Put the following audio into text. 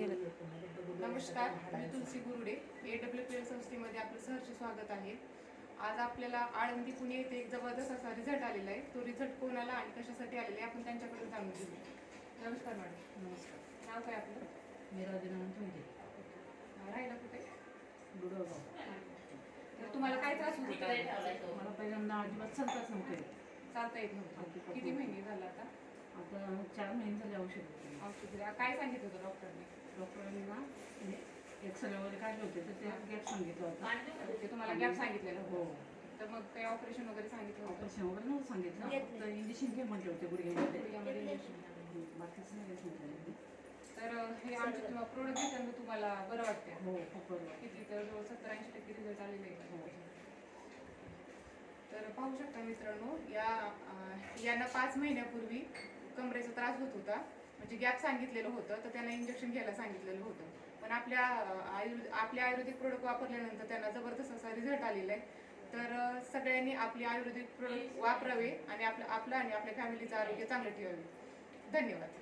केलं. नमस्कार, मी तुलसी गुरुडे. AWPL संस्थेमध्ये आपलं सहर्ष स्वागत आहे. आज आपल्याला आळंदी पुणे येथे एक जबरदस्त असा रिझल्ट आलेला आहे. तो रिझल्ट कोणाला आणि कशासाठी आलेला आहे आपण त्यांच्याकडून जाणून घेऊ. नमस्कार मॅडम. नमस्कार. नाव काय आपलं? मेरा दिनांक होते राहिला कुठे? गुडगाव. तर तुम्हाला काय त्रास होता? मला पहिल्यांदा अजिबात चालताच नव्हते. चालता येत नव्हतं. किती महिने झाला आता? आता 4 महिने झाले औषध घेतले. औषध काय सांगितलं होतं डॉक्टरने? डॉक्टरांनी ना एक्सरे वगैरे काढले होते तर ते गॅप सांगितलं होतं. ते तुम्हाला गॅप सांगितलेलं हो. होतं. तर मग काही ऑपरेशन वगैरे सांगितलं होतं? ऑपरेशन वगैरे नव्हतं सांगितलं, फक्त इंजेक्शन घे म्हटले होते गुडघ्यामध्ये. गुडघ्यामध्ये इंजेक्शन. बाकीचं नाही घेत म्हटलं. तर हे आमचे तुम्हाला प्रोडक्ट घेताना तुम्हाला बरं वाटतं? हो, खूप बरं. किती तर 70-80% रिझल्ट आलेले आहे. हो. तर पाहू शकता मित्रांनो, यांना 5 महिन्यापूर्वी कमरेचा त्रास होत होता, म्हणजे गॅप सांगितलेलं होतं, तर त्यांना इंजेक्शन घ्यायला सांगितलेलं होतं. पण आपल्या आयुर्वेदिक प्रोडक्ट वापरल्यानंतर त्यांना जबरदस्त असा रिझल्ट आलेला आहे. तर सगळ्यांनी आपले आयुर्वेदिक प्रोडक्ट वापरावे आणि आपलं आणि आपल्या फॅमिलीचं आरोग्य चांगलं ठेवावे. धन्यवाद.